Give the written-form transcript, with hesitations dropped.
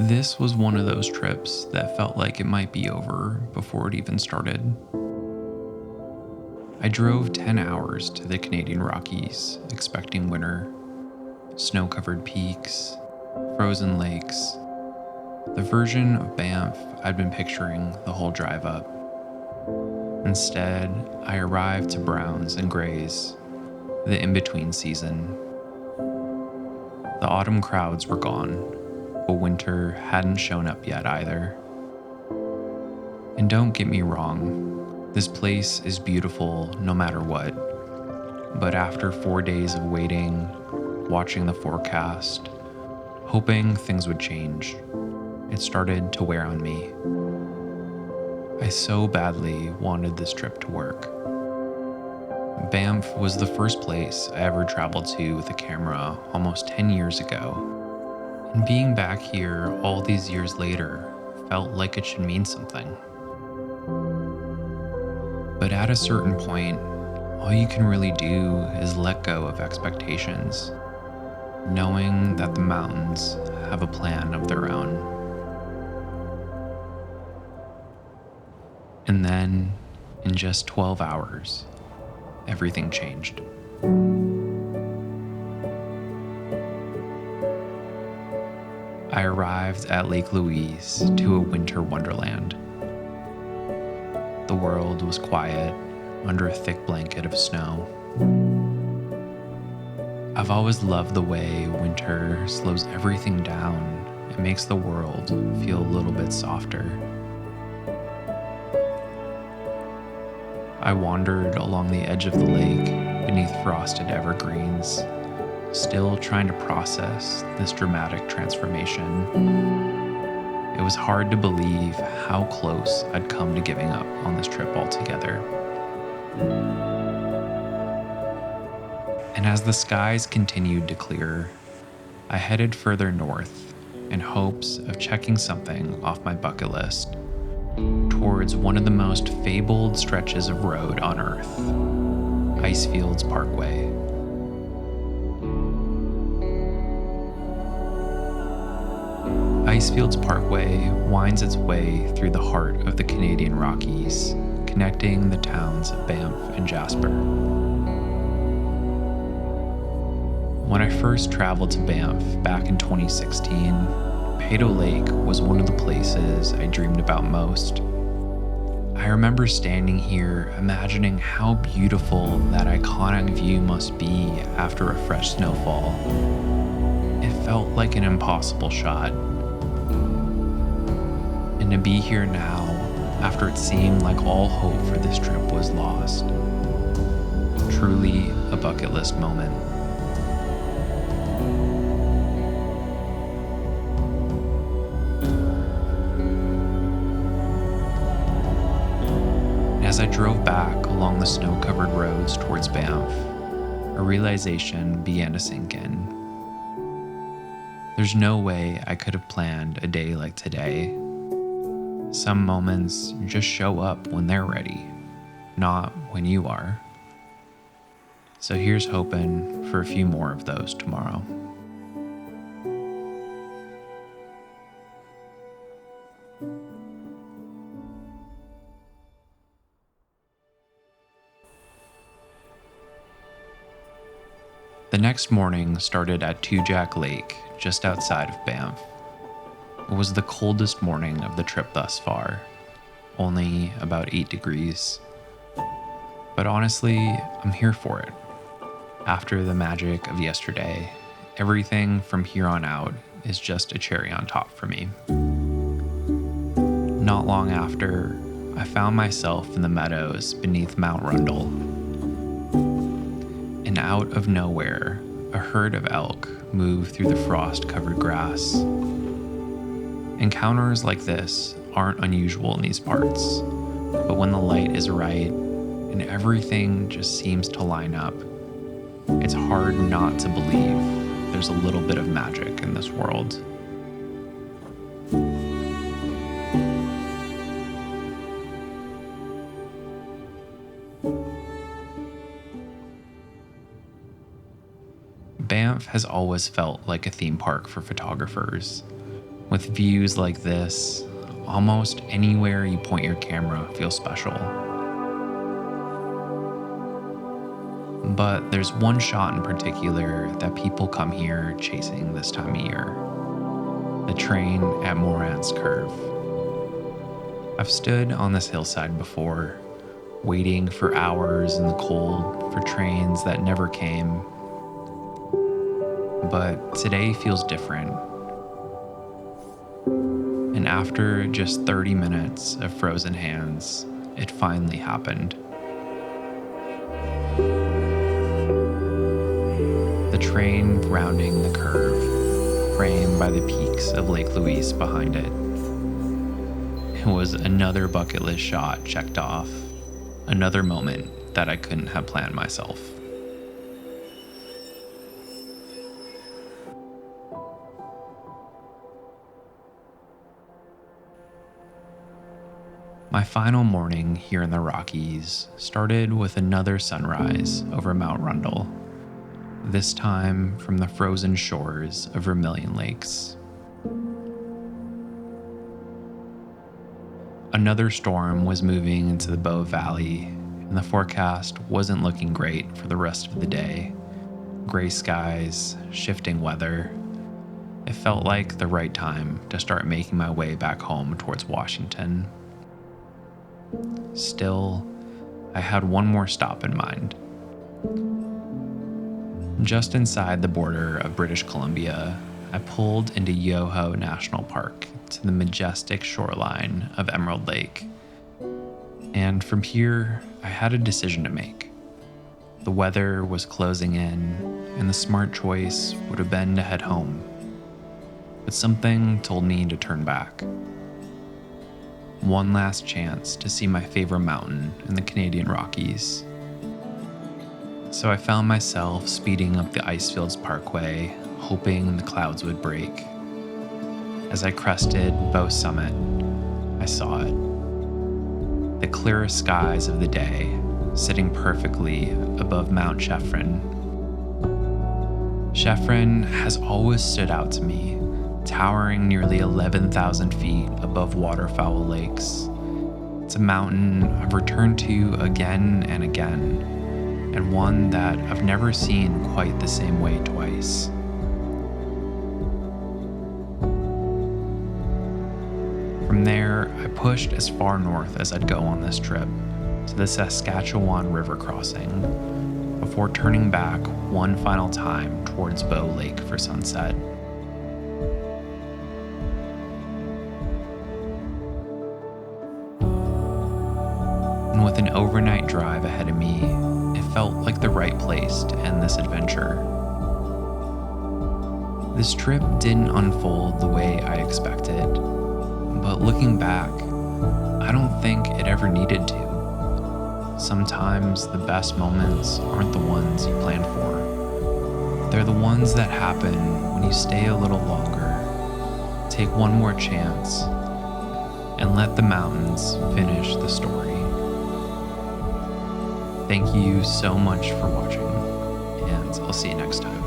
This was one of those trips that felt like it might be over before it even started. I drove 10 hours to the Canadian Rockies, expecting winter, snow-covered peaks, frozen lakes, the version of Banff I'd been picturing the whole drive up. Instead, I arrived to browns and grays, the in-between season. The autumn crowds were gone, but winter hadn't shown up yet either. And don't get me wrong, this place is beautiful no matter what. But after 4 days of waiting, watching the forecast, hoping things would change, it started to wear on me. I so badly wanted this trip to work. Banff was the first place I ever traveled to with a camera almost 10 years ago, and being back here all these years later felt like it should mean something. But at a certain point, all you can really do is let go of expectations, knowing that the mountains have a plan of their own. And then, in just 12 hours, everything changed. I arrived at Lake Louise to a winter wonderland. The world was quiet under a thick blanket of snow. I've always loved the way winter slows everything down and makes the world feel a little bit softer. I wandered along the edge of the lake beneath frosted evergreens, still trying to process this dramatic transformation. It was hard to believe how close I'd come to giving up on this trip altogether. And as the skies continued to clear, I headed further north in hopes of checking something off my bucket list, towards one of the most fabled stretches of road on Earth, Icefields Parkway. Icefields Parkway winds its way through the heart of the Canadian Rockies, connecting the towns of Banff and Jasper. When I first traveled to Banff back in 2016, Peyto Lake was one of the places I dreamed about most. I remember standing here imagining how beautiful that iconic view must be after a fresh snowfall. It felt like an impossible shot. And to be here now, after it seemed like all hope for this trip was lost. Truly a bucket list moment. As I drove back along the snow-covered roads towards Banff, a realization began to sink in. There's no way I could have planned a day like today. Some moments just show up when they're ready, not when you are. So here's hoping for a few more of those tomorrow. The next morning started at Two Jack Lake, just outside of Banff. It was the coldest morning of the trip thus far, only about 8 degrees. But honestly, I'm here for it. After the magic of yesterday, everything from here on out is just a cherry on top for me. Not long after, I found myself in the meadows beneath Mount Rundle. And out of nowhere, a herd of elk moved through the frost-covered grass. Encounters like this aren't unusual in these parts, but when the light is right and everything just seems to line up, it's hard not to believe there's a little bit of magic in this world. Banff has always felt like a theme park for photographers, With views like this, almost anywhere you point your camera feels special. But there's one shot in particular that people come here chasing this time of year: the train at Morant's curve. I've stood on this hillside before, waiting for hours in the cold for trains that never came. But today feels different. And after just 30 minutes of frozen hands, it finally happened. The train rounding the curve, framed by the peaks of Lake Louise behind it. It was another bucket list shot checked off, another moment that I couldn't have planned myself. My final morning here in the Rockies started with another sunrise over Mount Rundle, this time from the frozen shores of Vermilion Lakes. Another storm was moving into the Bow Valley, and the forecast wasn't looking great for the rest of the day. Gray skies, shifting weather. It felt like the right time to start making my way back home towards Washington. Still, I had one more stop in mind. Just inside the border of British Columbia, I pulled into Yoho National Park to the majestic shoreline of Emerald Lake. And from here, I had a decision to make. The weather was closing in, and the smart choice would have been to head home. But something told me to turn back. One last chance to see my favorite mountain in the Canadian Rockies. So I found myself speeding up the Icefields Parkway, hoping the clouds would break. As I crested Bow Summit, I saw it. The clearest skies of the day, sitting perfectly above Mount Chefren. Chefren has always stood out to me, towering nearly 11,000 feet above waterfowl lakes. It's a mountain I've returned to again and again, and one that I've never seen quite the same way twice. From there, I pushed as far north as I'd go on this trip, to the Saskatchewan River crossing, before turning back one final time towards Bow Lake for sunset. And with an overnight drive ahead of me, it felt like the right place to end this adventure. This trip didn't unfold the way I expected, but looking back, I don't think it ever needed to. Sometimes the best moments aren't the ones you plan for. They're the ones that happen when you stay a little longer, take one more chance, and let the mountains finish the story. Thank you so much for watching, and I'll see you next time.